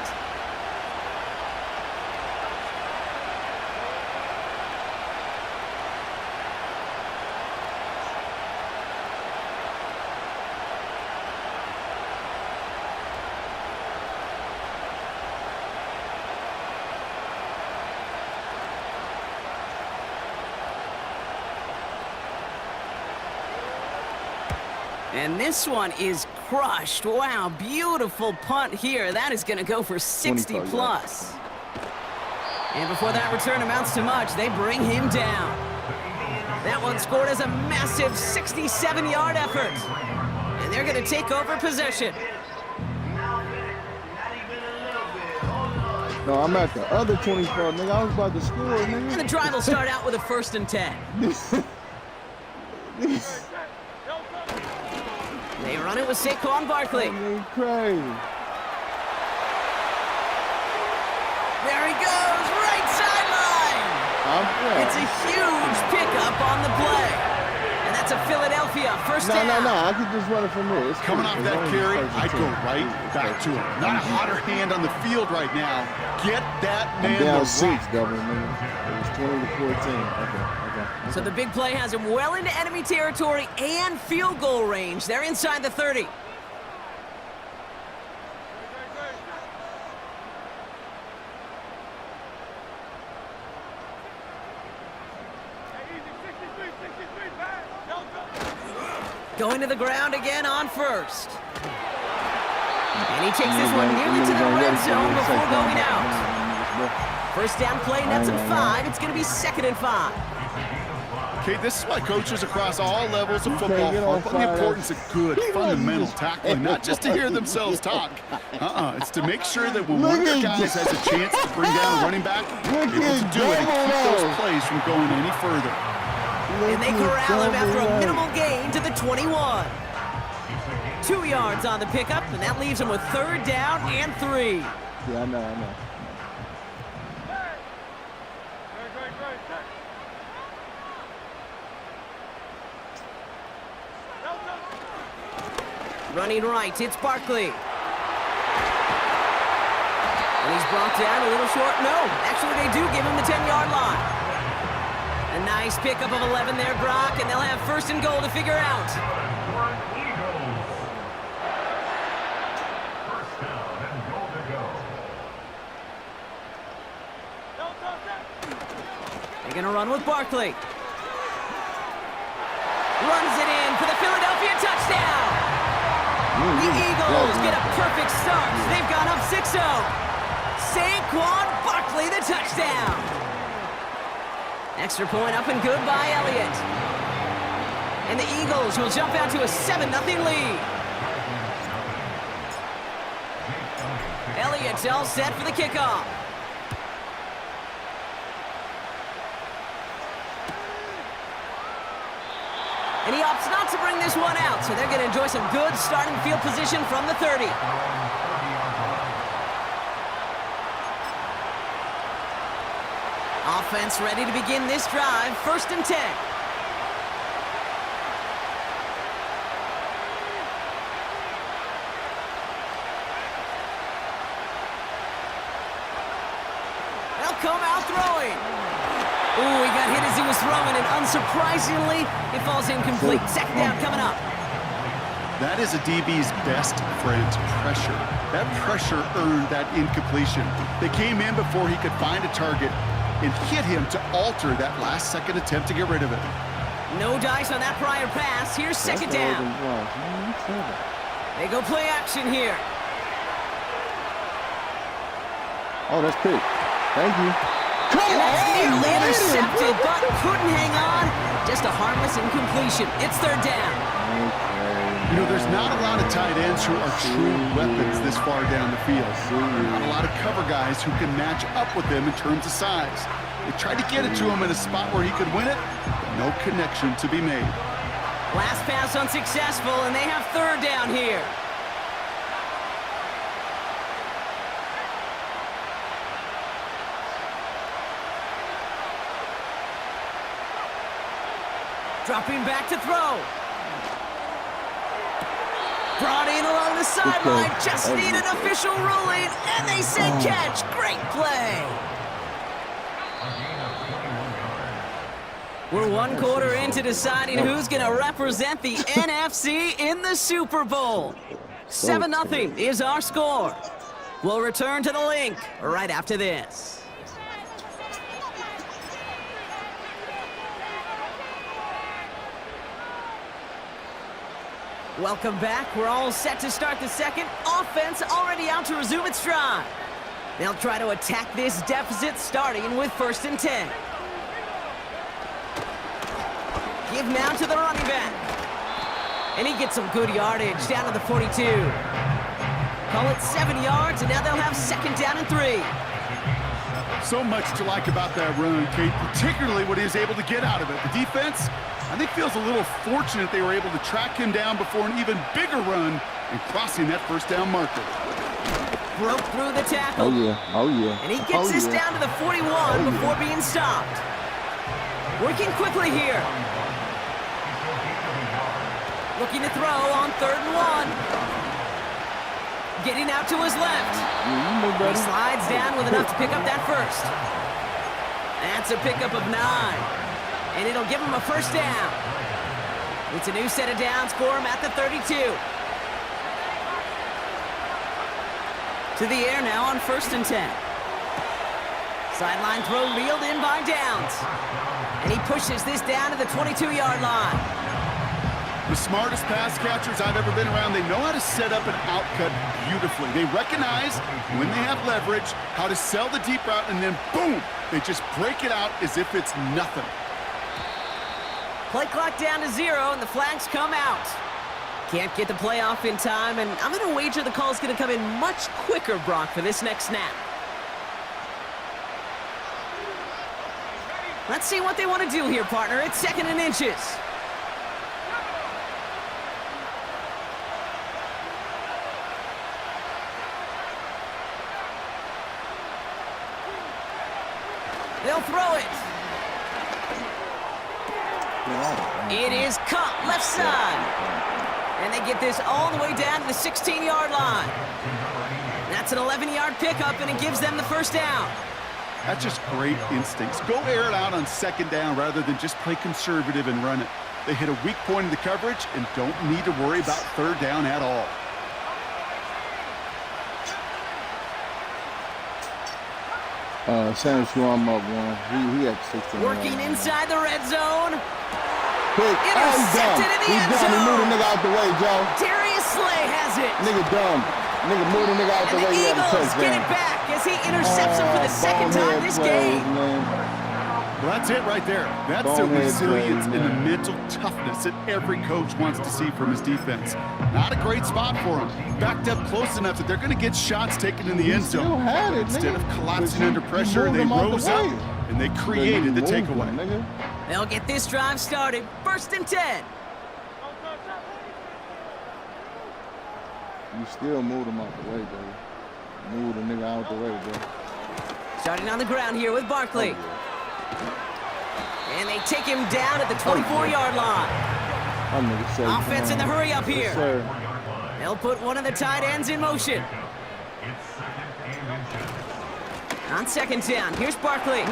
And this one is crushed. Wow, beautiful punt here. That is going to go for 60 plus. And before that return amounts to much, they bring him down. That one scored as a massive 67-yard effort. And they're going to take over possession. No, I'm at the other 24, nigga. I was about to score, nigga. And the drive will start out with a 1st and 10. They run it with Saquon Barkley. Crazy. There he goes, right sideline. It's a huge pickup on the play. And that's a Philadelphia 1st down. No, I could just run it from here. Coming off that carry, I'd go right back to him. Not a hotter hand on the field right now. Get that man down the 6, double, man. It was 20 to 14. Okay. So the big play has him well into enemy territory and field goal range. They're inside the 30. Going to the ground again on 1st. And he takes this one nearly to the red zone before going out. 1st down play, nets him 5. It's going to be 2nd and 5. Okay, this is why coaches across all levels of football harp on the importance of good, fundamental tackling, not just to hear themselves talk. It's to make sure that when one of their guys has a chance to bring down a running back, they're able to do it and keep those plays from going any further. And they corral him after a minimal gain to the 21. 2 yards on the pickup, and that leaves him with 3rd down and 3. Yeah, I know. Running right, it's Barkley. And he's brought down a little short. No, actually they do give him the 10-yard line. A nice pickup of 11 there, Brock, and they'll have 1st and goal to figure out. They're going to run with Barkley. Runs it in for the Philadelphia touchdown. The Eagles get a perfect start. They've gone up 6-0. Saquon Barkley, the touchdown. Extra point up and good by Elliott. And the Eagles will jump out to a 7-0 lead. Elliott's all set for the kickoff. And he opts not to bring this one out, so they're going to enjoy some good starting field position from the 30. Offense ready to begin this drive, 1st and 10. They'll come out throwing. Ooh, he got hit as he was throwing, and unsurprisingly, it falls incomplete. 2nd down coming up. That is a DB's best friend, pressure. That pressure earned that incompletion. They came in before he could find a target, and hit him to alter that last-second attempt to get rid of it. No dice on that prior pass. Here's second down. They go play action here. Oh, that's pick. Thank you. And that's nearly intercepted, but couldn't hang on. Just a harmless incompletion. It's third down. You know, there's not a lot of tight ends who are true weapons this far down the field. Not a lot of cover guys who can match up with them in terms of size. They tried to get it to him in a spot where he could win it, but no connection to be made. Last pass unsuccessful, and they have third down here. Dropping back to throw. Brought in along the sideline. Just need an official ruling, and they say catch. Great play. We're one quarter into deciding who's going to represent the NFC in the Super Bowl. 7-0 is our score. We'll return to the link right after this. Welcome back. We're all set to start the second. Offense already out to resume its drive. They'll try to attack this deficit starting with 1st and 10. Give now to the running back. And he gets some good yardage down to the 42. Call it 7 yards, and now they'll have second down and 3. So much to like about that run, Kate, particularly what he was able to get out of it. The defense, I think, feels a little fortunate they were able to track him down before an even bigger run and crossing that first down marker. Broke through the tackle. Oh, yeah. Oh, yeah. And he gets this down to the 41 before being stopped. Working quickly here. Looking to throw on 3rd and 1. Getting out to his left. He slides down with enough to pick up that first. That's a pickup of 9. And it'll give him a first down. It's a new set of downs for him at the 32. To the air now on 1st and 10. Sideline throw reeled in by Downs. And he pushes this down to the 22-yard line. The smartest pass catchers I've ever been around, they know how to set up an outcut beautifully. They recognize when they have leverage, how to sell the deep route, and then boom, they just break it out as if it's nothing. Play clock down to 0, and the flags come out. Can't get the play off in time, and I'm going to wager the call's going to come in much quicker, Brock, for this next snap. Let's see what they want to do here, partner. It's 2nd and inches. They'll throw it. It is caught left side. And they get this all the way down to the 16-yard line. That's an 11-yard pickup, and it gives them the first down. That's just great instincts. Go air it out on 2nd down rather than just play conservative and run it. They hit a weak point in the coverage and don't need to worry about 3rd down at all. Sanders, you on up one. He had 16. Working inside the red zone. Pick. Intercepted in the end zone. He moved the nigga out the way, Joe. Darius Slay has it. Nigga dumb. Nigga move the nigga out the way. And the Eagles get it back as he intercepts him for the 2nd time this game. Well, that's it right there. That's the resilience and the mental toughness that every coach wants to see from his defense. Not a great spot for him. Backed up close enough that they're going to get shots taken in the end zone. Instead of collapsing under pressure, they rose up and they created the takeaway. They'll get this drive started. 1st and 10. You still move him out the way, bro. Move the nigga out the way, bro. Starting on the ground here with Barkley. And they take him down at the 24-yard line. Offense in the hurry up here. They'll put one of the tight ends in motion. On 2nd down, here's Barkley. And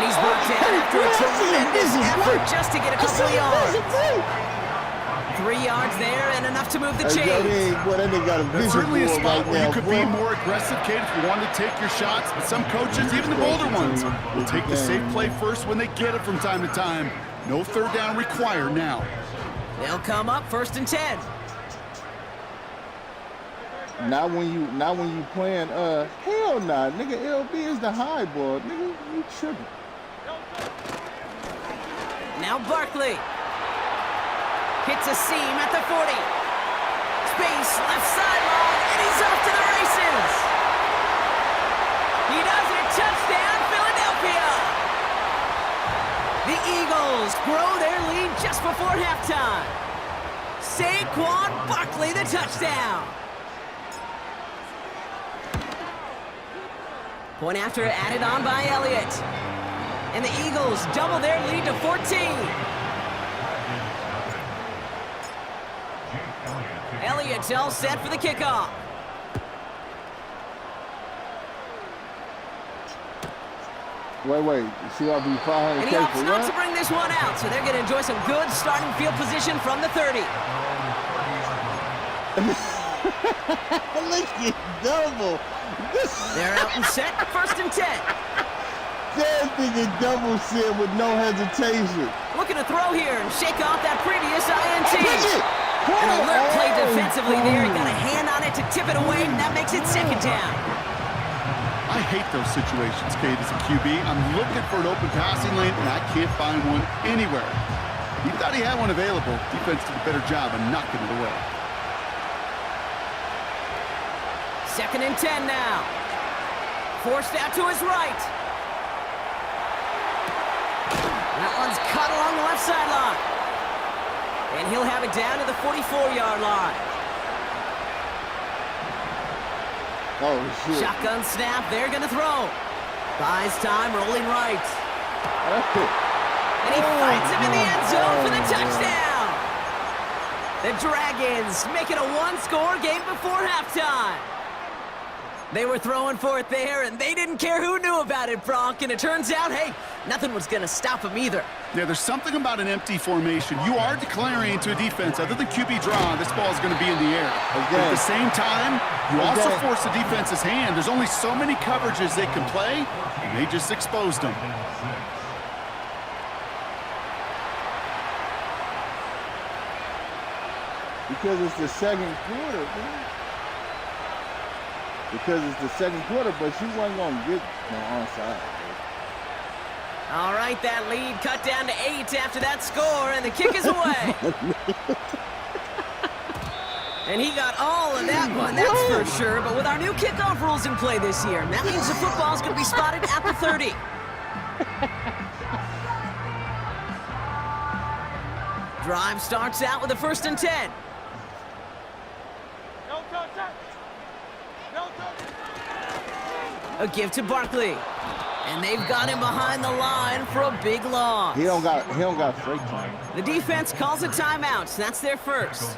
he's brought down after a tremendous effort just to get a couple of yards. 3 yards there and enough to move the Hey, yo, chains. boy, that nigga got a That's vision certainly a board spot right where you now, could boy. be more aggressive, kid, if you wanted to take your shots. But some coaches, even the bolder ones, will take the safe play first when they get it from time to time. No third down required now. They'll come up 1st and 10. Not when you playing, hell nah, nigga, LB is the high ball. Nigga, you tripping. Now Barkley. Hits a seam at the 40. Space, left sideline, and he's off to the races. He does it. Touchdown, Philadelphia. The Eagles grow their lead just before halftime. Saquon Barkley, the touchdown. Point after added on by Elliott. And the Eagles double their lead to 14. Elliott's all set for the kickoff. Wait. See, I'll be 500 And he opts not to bring this one out, so they're going to enjoy some good starting field position from the 30. Look at double. They're out and set, 1st and 10. That nigga double said with no hesitation. Looking to throw here and shake off that previous INT. An An alert play defensively there. He got a hand on it to tip it away, and that makes it 2nd down. I hate those situations, Kate, as a QB. I'm looking for an open passing lane, and I can't find one anywhere. He thought he had one available. Defense did a better job of knocking it away. 2nd and 10 now. Forced out to his right. That one's cut along the left sideline. And he'll have it down to the 44-yard line. Oh, shit. Shotgun snap, they're going to throw. Buys time, rolling right. And he finds him in the end zone for the touchdown. The Dragons make it a one-score game before halftime. They were throwing for it there, and they didn't care who knew about it, Bronk. And it turns out, hey, nothing was going to stop them either. Yeah, there's something about an empty formation. You are declaring to a defense, other than QB draw, this ball is going to be in the air. But at the same time, you also force the defense's hand. There's only so many coverages they can play, and they just exposed them. Because it's the second quarter, man. Because it's the second quarter, but she wasn't going to get no onside. All right, that lead cut down to 8 after that score, and the kick is away. And he got all of that one, that's for sure. But with our new kickoff rules in play this year, that means the football's going to be spotted at the 30. Drive starts out with a 1st and 10. No touch. No touch. A give to Barkley. And they've got him behind the line for a big loss. He don't got straight time. The defense calls a timeout, so that's their first.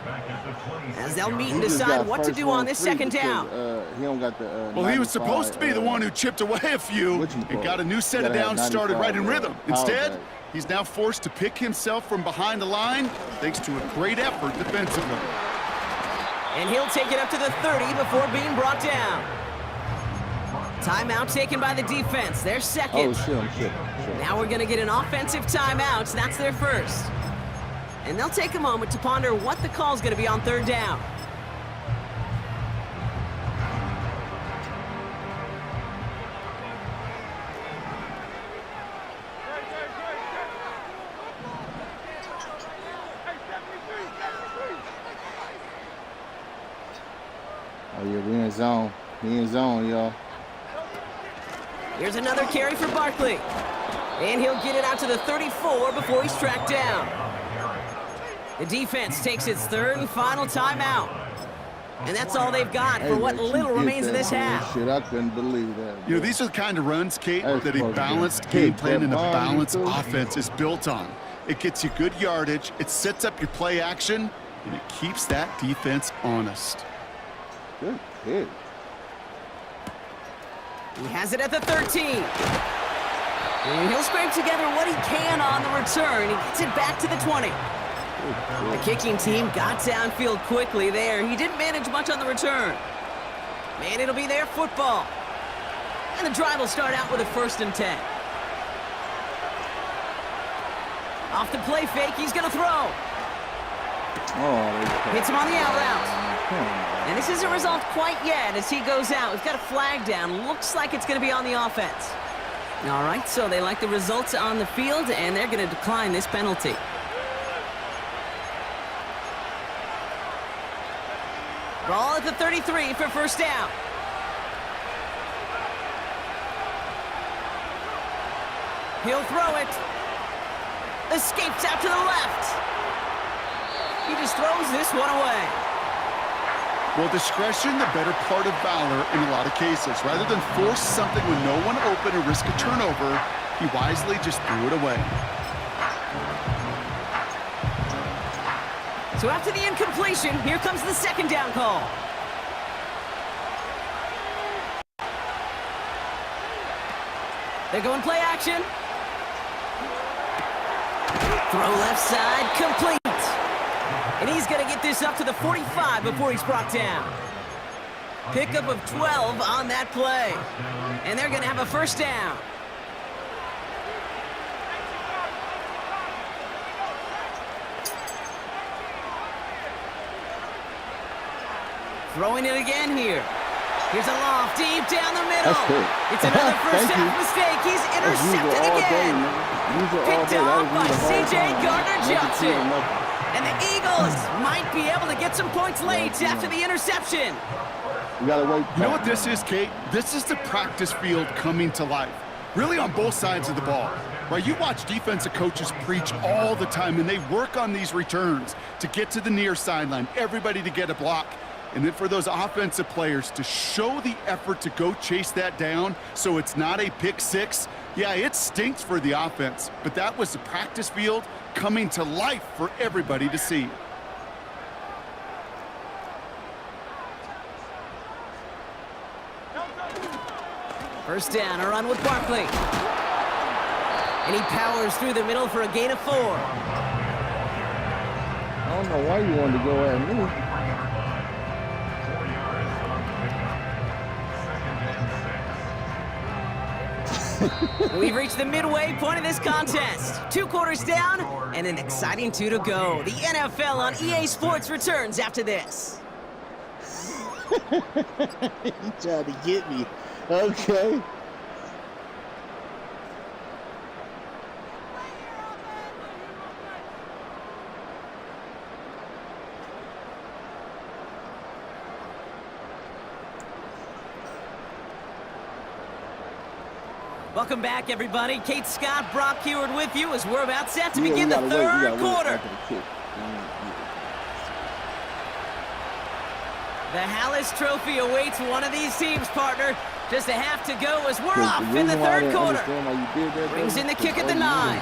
As they'll meet and decide what to do on this 2nd down. He don't got the Well, he was supposed to be the one who chipped away a few and got a new set of downs started right in rhythm. Instead, he's now forced to pick himself from behind the line thanks to a great effort defensively. And he'll take it up to the 30 before being brought down. Timeout taken by the defense, their 2nd. Oh, shit. Now we're going to get an offensive timeout, so that's their first. And they'll take a moment to ponder what the call's going to be on 3rd down. Hey, 73. Oh, yeah, we in zone. We in zone, y'all. Here's another carry for Barkley. And he'll get it out to the 34 before he's tracked down. The defense takes its 3rd and final timeout. And that's all they've got for what little remains in this half. Shit, I couldn't believe that. You know, these are the kind of runs, Kate, that a balanced game plan and a balanced offense is built on. It gets you good yardage, it sets up your play action, and it keeps that defense honest. Good kid. He has it at the 13. And he'll scrape together what he can on the return. He gets it back to the 20. The kicking team got downfield quickly there. He didn't manage much on the return. And it'll be their football. And the drive will start out with a 1st and 10. Off the play fake, he's going to throw. Hits him on the out route. And this isn't resolved quite yet as he goes out. We've got a flag down. Looks like it's going to be on the offense. All right, so they like the results on the field, and they're going to decline this penalty. Ball at the 33 for 1st down. He'll throw it. Escapes out to the left. He just throws this one away. Well, discretion, the better part of valor in a lot of cases. Rather than force something with no one open or risk a turnover, he wisely just threw it away. So after the incompletion, here comes the 2nd down call. They're going play action. Throw left side, complete. And he's going to get this up to the 45 before he's brought down. Pickup of 12 on that play. And they're going to have a 1st down. Throwing it again here. Here's a loft deep down the middle. It's another first half mistake. He's intercepted again. Picked off by C.J. Gardner-Johnson. And the Eagles might be able to get some points late after the interception. You gotta wait. You know what this is, Kate? This is the practice field coming to life. Really on both sides of the ball. Right, you watch defensive coaches preach all the time, and they work on these returns to get to the near sideline, everybody to get a block. And then for those offensive players to show the effort to go chase that down so it's not a pick six, yeah, it stinks for the offense. But that was the practice field coming to life for everybody to see. First down, a run with Barkley. And he powers through the middle for a gain of 4. I don't know why you wanted to go at me. We've reached the midway point of this contest. 2 quarters down and an exciting 2 to go. The NFL on EA Sports returns after this. He tried to get me. Okay. Welcome back, everybody. Kate Scott, Brock Heward with you as we're about set to begin the 3rd quarter. The Hallis Trophy awaits one of these teams, partner. Just a half to go as we're off in the 3rd quarter. Brings in the kick at the 9.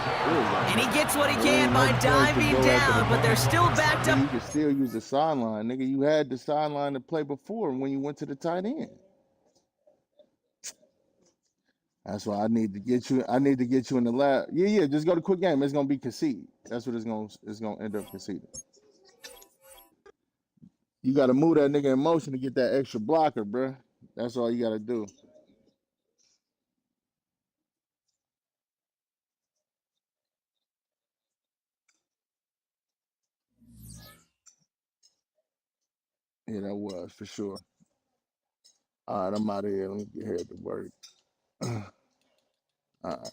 And he gets what he can by diving down, but they're still backed up. You can still use the sideline. Nigga, you had the sideline to play before when you went to the tight end. That's why I need to get you. I need to get you in the lab. Yeah. Just go to quick game. It's gonna be conceded. That's what it's gonna end up conceded. You gotta move that nigga in motion to get that extra blocker, bruh. That's all you gotta do. Yeah, that was for sure. All right, I'm out of here. Let me get here to work. All right.